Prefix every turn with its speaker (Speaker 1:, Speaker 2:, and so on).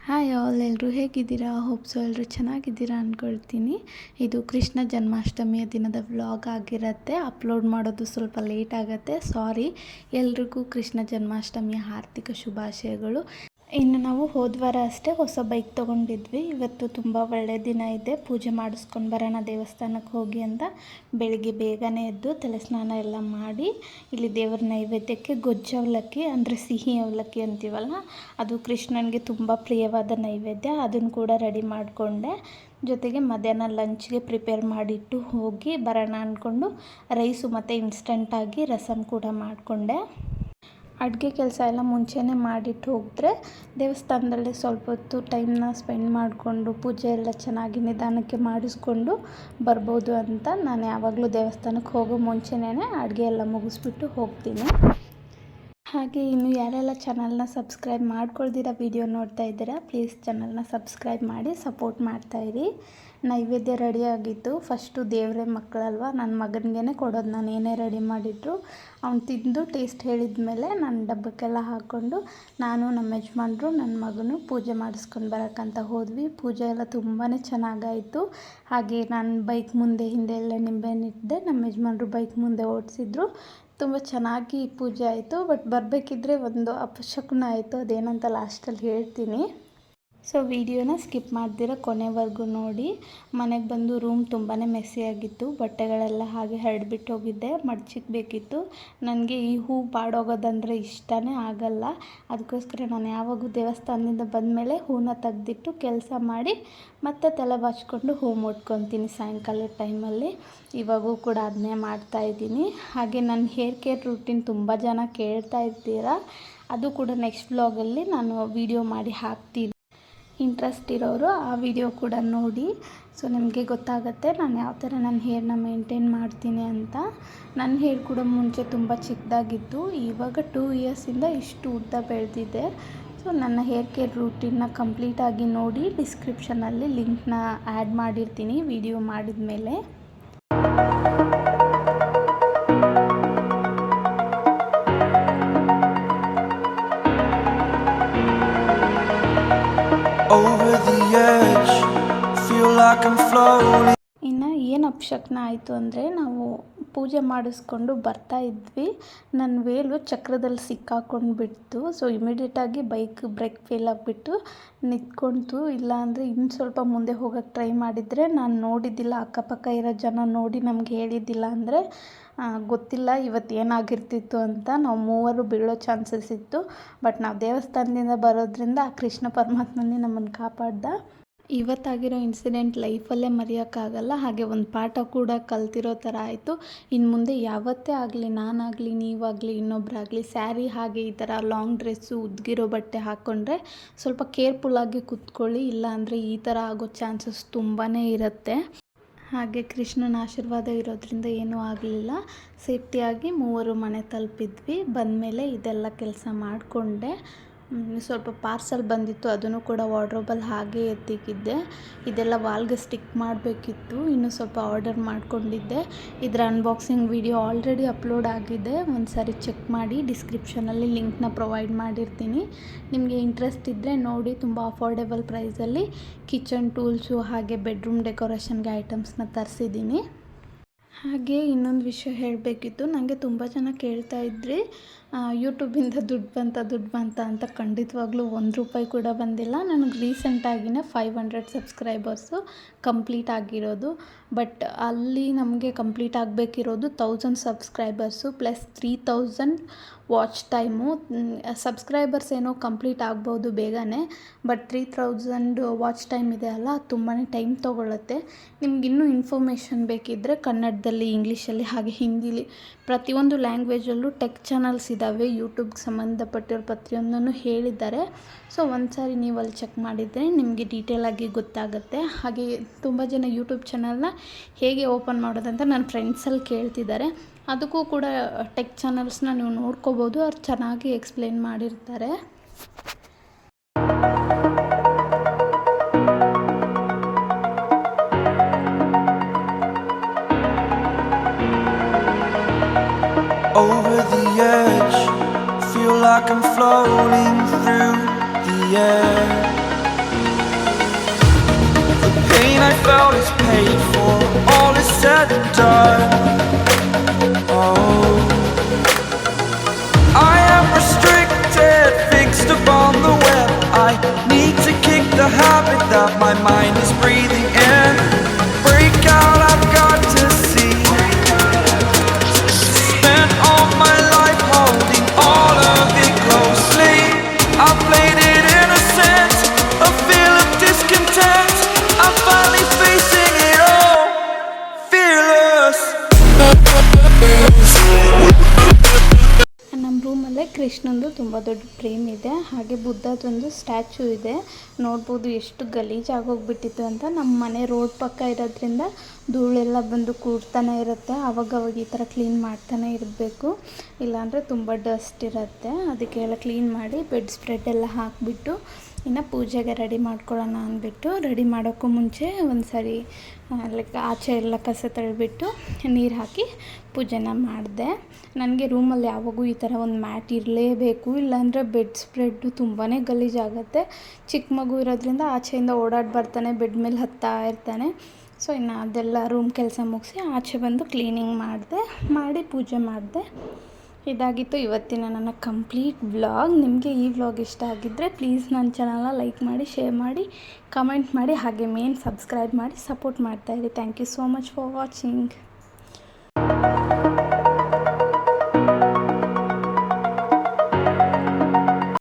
Speaker 1: Hi all, ಎಲ್ಲರೂ ಹೇಗಿದ್ದೀರಾ? ಹೋಪ್ಸು ಎಲ್ಲರೂ ಚೆನ್ನಾಗಿದ್ದೀರಾ ಅಂದ್ಕೊಳ್ತೀನಿ. ಇದು ಕೃಷ್ಣ ಜನ್ಮಾಷ್ಟಮಿಯ ದಿನದ ವ್ಲಾಗ್ ಆಗಿರುತ್ತೆ. ಅಪ್ಲೋಡ್ ಮಾಡೋದು ಸ್ವಲ್ಪ ಲೇಟ್ ಆಗುತ್ತೆ, ಸಾರಿ. ಎಲ್ರಿಗೂ ಕೃಷ್ಣ ಜನ್ಮಾಷ್ಟಮಿಯ ಹಾರ್ದಿಕ ಶುಭಾಶಯಗಳು. ಇನ್ನು ನಾವು ಹೋದ್ವಾರ ಅಷ್ಟೇ ಹೊಸ ಬೈಕ್ ತೊಗೊಂಡಿದ್ವಿ. ಇವತ್ತು ತುಂಬ ಒಳ್ಳೆಯ ದಿನ ಇದೆ, ಪೂಜೆ ಮಾಡಿಸ್ಕೊಂಡು ಬರೋಣ ದೇವಸ್ಥಾನಕ್ಕೆ ಹೋಗಿ ಅಂತ ಬೆಳಿಗ್ಗೆ ಬೇಗನೆ ಎದ್ದು ತಲೆ ಸ್ನಾನ ಎಲ್ಲ ಮಾಡಿ ಇಲ್ಲಿ ದೇವರ ನೈವೇದ್ಯಕ್ಕೆ ಗೊಜ್ಜು ಅವಲಕ್ಕಿ ಅಂದರೆ ಸಿಹಿ ಅವಲಕ್ಕಿ ಅಂತೀವಲ್ಲ, ಅದು ಕೃಷ್ಣನಿಗೆ ತುಂಬ ಪ್ರಿಯವಾದ ನೈವೇದ್ಯ, ಅದನ್ನು ಕೂಡ ರೆಡಿ ಮಾಡಿಕೊಂಡೆ. ಜೊತೆಗೆ ಮಧ್ಯಾಹ್ನ ಲಂಚ್ಗೆ ಪ್ರಿಪೇರ್ ಮಾಡಿಟ್ಟು ಹೋಗಿ ಬರೋಣ ಅಂದ್ಕೊಂಡು ರೈಸು ಮತ್ತು ಇನ್ಸ್ಟಂಟಾಗಿ ರಸಮ್ ಕೂಡ ಮಾಡಿಕೊಂಡೆ. ಅಡುಗೆ ಕೆಲಸ ಎಲ್ಲ ಮುಂಚೆನೇ ಮಾಡಿಟ್ಟು ಹೋಗಿದ್ರೆ ದೇವಸ್ಥಾನದಲ್ಲಿ ಸ್ವಲ್ಪ ಹೊತ್ತು ಟೈಮ್ನ ಸ್ಪೆಂಡ್ ಮಾಡಿಕೊಂಡು ಪೂಜೆ ಎಲ್ಲ ಚೆನ್ನಾಗಿ ನಿಧಾನಕ್ಕೆ ಮಾಡಿಸ್ಕೊಂಡು ಬರ್ಬೋದು ಅಂತ ನಾನು ಯಾವಾಗಲೂ ದೇವಸ್ಥಾನಕ್ಕೆ ಹೋಗೋ ಮುಂಚೆನೇ ಅಡುಗೆ ಎಲ್ಲ ಮುಗಿಸ್ಬಿಟ್ಟು ಹೋಗ್ತೀನಿ. ಹಾಗೆ ಇನ್ನು ಯಾರೆಲ್ಲ ಚಾನಲ್ನ ಸಬ್ಸ್ಕ್ರೈಬ್ ಮಾಡ್ಕೊಳ್ದಿರ ವಿಡಿಯೋ ನೋಡ್ತಾ ಇದ್ದೀರಾ, ಪ್ಲೀಸ್ ಚಾನಲ್ನ ಸಬ್ಸ್ಕ್ರೈಬ್ ಮಾಡಿ ಸಪೋರ್ಟ್ ಮಾಡ್ತಾಯಿರಿ. ನೈವೇದ್ಯ ರೆಡಿಯಾಗಿತ್ತು. ಫಸ್ಟು ದೇವರೇ ಮಕ್ಕಳಲ್ವ, ನನ್ನ ಮಗನಿಗೆ ಕೊಡೋದು. ನಾನು ಏನೇ ರೆಡಿ ಮಾಡಿದ್ರು ಅವ್ನು ತಿಂದು ಟೇಸ್ಟ್ ಹೇಳಿದ ಮೇಲೆ ನಾನು ಡಬ್ಬಕ್ಕೆಲ್ಲ ಹಾಕ್ಕೊಂಡು ನಾನು ನಮ್ಮ ಯಜಮಾನ್ರು ನನ್ನ ಮಗನು ಪೂಜೆ ಮಾಡಿಸ್ಕೊಂಡು ಬರೋಕ್ಕಂತ ಹೋದ್ವಿ. ಪೂಜೆ ಎಲ್ಲ ತುಂಬಾ ಚೆನ್ನಾಗಾಯಿತು. ಹಾಗೆ ನಾನು ಬೈಕ್ ಮುಂದೆ ಹಿಂದೆ ಎಲ್ಲ ನಿಂಬೆಹಣ್ಣಿಟ್ಟಿದ್ದೆ, ನಮ್ಮ ಯಜಮಾನ್ರು ಬೈಕ್ ಮುಂದೆ ಓಡಿಸಿದ್ರು. ತುಂಬ ಚೆನ್ನಾಗಿ ಪೂಜೆ ಆಯಿತು. ಬಟ್ ಬರಬೇಕಿದ್ರೆ ಒಂದು ಅಪಶಕುನ ಆಯಿತು, ಅದೇನಂತ ಲಾಸ್ಟಲ್ಲಿ ಹೇಳ್ತೀನಿ. ಸೊ ವಿಡಿಯೋನ ಸ್ಕಿಪ್ ಮಾಡ್ದಿರ ಕೊನೆವರೆಗೂ ನೋಡಿ. ಮನೆಗೆ ಬಂದು ರೂಮ್ ತುಂಬಾ ಮೆಸ್ಸಿಯಾಗಿತ್ತು, ಬಟ್ಟೆಗಳೆಲ್ಲ ಹಾಗೆ ಹರಡ್ಬಿಟ್ಟು ಹೋಗಿದ್ದೆ, ಮಡ್ಚಿಕ್ಬೇಕಿತ್ತು. ನನಗೆ ಈ ಹೂ ಬಾಡೋಗೋದಂದರೆ ಇಷ್ಟನೇ ಆಗಲ್ಲ. ಅದಕ್ಕೋಸ್ಕರ ನಾನು ಯಾವಾಗೂ ದೇವಸ್ಥಾನದಿಂದ ಬಂದಮೇಲೆ ಹೂನ ತೆಗ್ದಿಟ್ಟು ಕೆಲಸ ಮಾಡಿ ಮತ್ತೆ ತಲೆ ಬಾಚ್ಕೊಂಡು ಹೂ ಮುಟ್ಕೊತೀನಿ ಸಾಯಂಕಾಲದ ಟೈಮಲ್ಲಿ. ಇವಾಗೂ ಕೂಡ ಅದನ್ನೇ ಮಾಡ್ತಾಯಿದ್ದೀನಿ. ಹಾಗೆ ನನ್ನ ಹೇರ್ ಕೇರ್ ರೂಟೀನ್ ತುಂಬ ಜನ ಕೇಳ್ತಾ ಇರ್ತೀರಾ, ಅದು ಕೂಡ ನೆಕ್ಸ್ಟ್ ವ್ಲಾಗಲ್ಲಿ ನಾನು ವಿಡಿಯೋ ಮಾಡಿ ಹಾಕ್ತೀನಿ. ಇಂಟ್ರೆಸ್ಟ್ ಇರೋರು ಆ ವಿಡಿಯೋ ಕೂಡ ನೋಡಿ. ಸೊ ನಿಮಗೆ ಗೊತ್ತಾಗುತ್ತೆ ನಾನು ಯಾವ ಥರ ನನ್ನ ಹೇರ್ನ ಮೇಂಟೈನ್ ಮಾಡ್ತೀನಿ ಅಂತ. ನನ್ನ ಹೇರ್ ಕೂಡ ಮುಂಚೆ ತುಂಬ ಚಿಕ್ಕದಾಗಿತ್ತು, ಇವಾಗ 2 ಇಯರ್ಸಿಂದ ಇಷ್ಟು ಉದ್ದ ಬೆಳೆದಿದೆ. ಸೊ ನನ್ನ ಹೇರ್ ಕೇರ್ ರೂಟೀನ್ನ ಕಂಪ್ಲೀಟಾಗಿ ನೋಡಿ, ಡಿಸ್ಕ್ರಿಪ್ಷನಲ್ಲಿ ಲಿಂಕ್ನ ಆ್ಯಡ್ ಮಾಡಿರ್ತೀನಿ ವಿಡಿಯೋ ಮಾಡಿದ ಮೇಲೆ. ಇನ್ನು ಏನು ಅಪಶಕುನ ಆಯಿತು ಅಂದರೆ, ನಾವು ಪೂಜೆ ಮಾಡಿಸ್ಕೊಂಡು ಬರ್ತಾ ಇದ್ವಿ, ನನ್ನ ವೇಲು ಚಕ್ರದಲ್ಲಿ ಸಿಕ್ಕಾಕೊಂಡು ಬಿಡ್ತು. ಸೊ ಇಮಿಡಿಯೇಟಾಗಿ ಬೈಕ್ ಬ್ರೇಕ್ ಫೇಲ್ ಆಗಿಬಿಟ್ಟು ನಿಂತ್ಕೊಳ್ತು. ಇಲ್ಲಾಂದರೆ ಇನ್ನು ಸ್ವಲ್ಪ ಮುಂದೆ ಹೋಗೋಕ್ಕೆ ಟ್ರೈ ಮಾಡಿದರೆ ನಾನು ನೋಡಿದ್ದಿಲ್ಲ, ಅಕ್ಕಪಕ್ಕ ಇರೋ ಜನ ನೋಡಿ ನಮ್ಗೆ ಹೇಳಿದ್ದಿಲ್ಲ ಅಂದರೆ ಗೊತ್ತಿಲ್ಲ ಇವತ್ತು ಏನಾಗಿರ್ತಿತ್ತು ಅಂತ. ನಾವು ಮೂವರು ಬೀಳೋ ಚಾನ್ಸಸ್ ಇತ್ತು. ಬಟ್ ನಾವು ದೇವಸ್ಥಾನದಿಂದ ಬರೋದ್ರಿಂದ ಆ ಕೃಷ್ಣ ಪರಮಾತ್ಮನೇ ನಮ್ಮನ್ನು ಕಾಪಾಡ್ದ. ಇವತ್ತಾಗಿರೋ ಇನ್ಸಿಡೆಂಟ್ ಲೈಫಲ್ಲೇ ಮರೆಯೋಕ್ಕಾಗಲ್ಲ. ಹಾಗೆ ಒಂದು ಪಾಠ ಕೂಡ ಕಲ್ತಿರೋ ಥರ ಆಯಿತು. ಇನ್ನು ಮುಂದೆ ಯಾವತ್ತೇ ಆಗಲಿ, ನಾನಾಗಲಿ ನೀವಾಗಲಿ ಇನ್ನೊಬ್ಬರಾಗಲಿ ಸ್ಯಾರಿ ಹಾಗೆ ಈ ಥರ ಲಾಂಗ್ ಡ್ರೆಸ್ಸು ಉದ್ಗಿರೋ ಬಟ್ಟೆ ಹಾಕ್ಕೊಂಡ್ರೆ ಸ್ವಲ್ಪ ಕೇರ್ಫುಲ್ಲಾಗಿ ಕೂತ್ಕೊಳ್ಳಿ, ಇಲ್ಲಾಂದರೆ ಈ ಥರ ಆಗೋ ಚಾನ್ಸಸ್ ತುಂಬಾ ಇರುತ್ತೆ. ಹಾಗೆ ಕೃಷ್ಣನ ಆಶೀರ್ವಾದ ಇರೋದ್ರಿಂದ ಏನೂ ಆಗಲಿಲ್ಲ, ಸೇಫ್ಟಿಯಾಗಿ ಮೂವರು ಮನೆ ತಲುಪಿದ್ವಿ. ಬಂದಮೇಲೆ ಇದೆಲ್ಲ ಕೆಲಸ ಮಾಡಿಕೊಂಡೆ. ಸ್ವಲ್ಪ ಪಾರ್ಸಲ್ ಬಂದಿತ್ತು, ಅದನ್ನು ಕೂಡ ವಾರ್ಡ್ರೋಬಲ್ಲಿ ಹಾಗೆ ಎತ್ತಿಕ್ಕಿದ್ದೆ. ಇದೆಲ್ಲ ವಾಲ್ಗೆ ಸ್ಟಿಕ್ ಮಾಡಬೇಕಿತ್ತು, ಇನ್ನೂ ಸ್ವಲ್ಪ ಆರ್ಡರ್ ಮಾಡಿಕೊಂಡಿದ್ದೆ. ಇದರ ಅನ್ಬಾಕ್ಸಿಂಗ್ ವಿಡಿಯೋ ಆಲ್ರೆಡಿ ಅಪ್ಲೋಡ್ ಆಗಿದೆ, ಒಂದು ಸಾರಿ ಚೆಕ್ ಮಾಡಿ. ಡಿಸ್ಕ್ರಿಪ್ಷನಲ್ಲಿ ಲಿಂಕ್ನ ಪ್ರೊವೈಡ್ ಮಾಡಿರ್ತೀನಿ. ನಿಮಗೆ ಇಂಟ್ರೆಸ್ಟ್ ಇದ್ದರೆ ನೋಡಿ. ತುಂಬ ಅಫೋರ್ಡೆಬಲ್ ಪ್ರೈಸಲ್ಲಿ ಕಿಚನ್ ಟೂಲ್ಸು ಹಾಗೆ ಬೆಡ್ರೂಮ್ ಡೆಕೋರೇಷನ್ಗೆ ಐಟಮ್ಸ್ನ ತರಿಸಿದ್ದೀನಿ. ಹಾಗೆ ಇನ್ನೊಂದು ವಿಷಯ ಹೇಳಬೇಕಿತ್ತು. ನನಗೆ ತುಂಬ ಜನ ಕೇಳ್ತಾ ಇದ್ರಿ ಯೂಟ್ಯೂಬಿಂದ ದುಡ್ಡು ಬಂತ ಅಂತ. ಖಂಡಿತವಾಗ್ಲೂ ₹1 ಕೂಡ ಬಂದಿಲ್ಲ. ನನಗೆ ರೀಸೆಂಟಾಗಿಯೇ 500 ಸಬ್ಸ್ಕ್ರೈಬರ್ಸು ಕಂಪ್ಲೀಟ್ ಆಗಿರೋದು. ಬಟ್ ಅಲ್ಲಿ ನಮಗೆ ಕಂಪ್ಲೀಟ್ ಆಗಬೇಕಿರೋದು 1000 subscribers plus 3000 watch time. Subscribers ಏನೋ ಕಂಪ್ಲೀಟ್ ಆಗ್ಬೋದು ಬೇಗನೆ, ಬಟ್ 3000 ವಾಚ್ ಟೈಮ್ ಇದೆ ಅಲ್ಲ, ಅದು ತುಂಬಾ ಟೈಮ್ ತೊಗೊಳುತ್ತೆ. ನಿಮ್ಗೆ ಇನ್ನೂ ಇನ್ಫಾರ್ಮೇಷನ್ ಬೇಕಿದ್ದರೆ ಕನ್ನಡದಲ್ಲಿ, ಇಂಗ್ಲೀಷಲ್ಲಿ ಹಾಗೆ ಹಿಂದಿಲಿ ಪ್ರತಿಯೊಂದು ಲ್ಯಾಂಗ್ವೇಜಲ್ಲೂ ಟೆಕ್ ಚಾನಲ್ಸ್ ಇದ್ದಾವೆ. ಯೂಟ್ಯೂಬ್ಗೆ ಸಂಬಂಧಪಟ್ಟಿರೋ ಪ್ರತಿಯೊಂದನ್ನು ಹೇಳಿದ್ದಾರೆ. ಸೊ ಒಂದು ಸಾರಿ ನೀವು ಅಲ್ಲಿ ಚೆಕ್ ಮಾಡಿದರೆ ನಿಮಗೆ ಡೀಟೇಲಾಗಿ ಗೊತ್ತಾಗುತ್ತೆ. ಹಾಗೆ ತುಂಬ ಜನ ಯೂಟ್ಯೂಬ್ ಚಾನಲ್ನ ಹೇಗೆ ಓಪನ್ ಮಾಡೋದಂತ ನನ್ನ ಫ್ರೆಂಡ್ಸಲ್ಲಿ ಕೇಳ್ತಿದ್ದಾರೆ. ಅದಕ್ಕೂ ಕೂಡ ಟೆಕ್ ಚಾನಲ್ಸ್ನ ನೀವು ನೋಡ್ಕೋಬೋದು, ಅವ್ರು ಚೆನ್ನಾಗಿ ಎಕ್ಸ್ಪ್ಲೇನ್ ಮಾಡಿರ್ತಾರೆ.
Speaker 2: Over the edge, feel like I'm floating through the air. pain I felt is paid for, all is said and done. Oh, I am restricted, fixed upon the web. I need to kick the habit that my mind is breathing in. Break out, I've got to see. Spent all my life holding all of it closely. I played it innocent, a feel of discontent. I'm finally facing it all, fearless.
Speaker 1: ನಮ್ಮ ರೂಮಲ್ಲೇ ಕೃಷ್ಣಂದು ತುಂಬ ದೊಡ್ಡ frame ಇದೆ, ಹಾಗೆ ಬುದ್ಧದೊಂದು statue ಇದೆ. ನೋಡ್ಬೋದು ಎಷ್ಟು ಗಲೀಜಾಗೋಗ್ಬಿಟ್ಟಿತ್ತು ಅಂತ. ನಮ್ಮ ಮನೆ ರೋಡ್ ಪಕ್ಕ ಇರೋದ್ರಿಂದ ಧೂಳೆಲ್ಲ ಬಂದು ಕೂಡ್ತಾನೆ ಇರುತ್ತೆ. ಅವಾಗವಾಗ ಈ ಥರ ಕ್ಲೀನ್ ಮಾಡ್ತಾನೆ ಇರಬೇಕು, ಇಲ್ಲಾಂದರೆ ತುಂಬ ಡಸ್ಟ್ ಇರುತ್ತೆ. ಅದಕ್ಕೆಲ್ಲ ಕ್ಲೀನ್ ಮಾಡಿ ಬೆಡ್ ಸ್ಪ್ರೆಡ್ ಎಲ್ಲ ಹಾಕಿಬಿಟ್ಟು ಇನ್ನು ಪೂಜೆಗೆ ರೆಡಿ ಮಾಡ್ಕೊಳ್ಳೋಣ ಅಂದ್ಬಿಟ್ಟು, ರೆಡಿ ಮಾಡೋಕ್ಕೂ ಮುಂಚೆ ಒಂದು ಸರಿ ಲೈಕ್ ಆಚೆ ಎಲ್ಲ ಕಸ ತಳ್ಳಿಬಿಟ್ಟು ನೀರು ಹಾಕಿ ಪೂಜೆನ ಮಾಡಿದೆ. ನನಗೆ ರೂಮಲ್ಲಿ ಯಾವಾಗೂ ಈ ಥರ ಒಂದು ಮ್ಯಾಟ್ ಇರಲೇಬೇಕು, ಇಲ್ಲಾಂದರೆ ಬೆಡ್ ಸ್ಪ್ರೆಡ್ಡು ತುಂಬಾ ಗಲೀಜಾಗುತ್ತೆ. ಚಿಕ್ಕ ಮಗು ಇರೋದ್ರಿಂದ ಆಚೆಯಿಂದ ಓಡಾಡಿ ಬರ್ತಾನೆ, ಬೆಡ್ ಮೇಲೆ ಹತ್ತಾ ಇರ್ತಾನೆ. ಸೊ ಇನ್ನು ಅದೆಲ್ಲ ರೂಮ್ ಕೆಲಸ ಮುಗಿಸಿ ಆಚೆ ಬಂದು ಕ್ಲೀನಿಂಗ್ ಮಾಡಿ ಪೂಜೆ ಮಾಡಿದೆ. ಇದಾಗಿತ್ತು ಇವತ್ತಿನ ನನ್ನ ಕಂಪ್ಲೀಟ್ ವ್ಲಾಗ್. ನಿಮಗೆ ಈ ವ್ಲಾಗ್ ಇಷ್ಟ ಆಗಿದ್ದರೆ ಪ್ಲೀಸ್ ನನ್ನ ಚಾನಲ್ನ ಲೈಕ್ ಮಾಡಿ, ಶೇರ್ ಮಾಡಿ, ಕಮೆಂಟ್ ಮಾಡಿ, ಹಾಗೆ ಮೇನ್ ಸಬ್ಸ್ಕ್ರೈಬ್ ಮಾಡಿ ಸಪೋರ್ಟ್ ಮಾಡ್ತಾಯಿರಿ. Thank you so much for watching.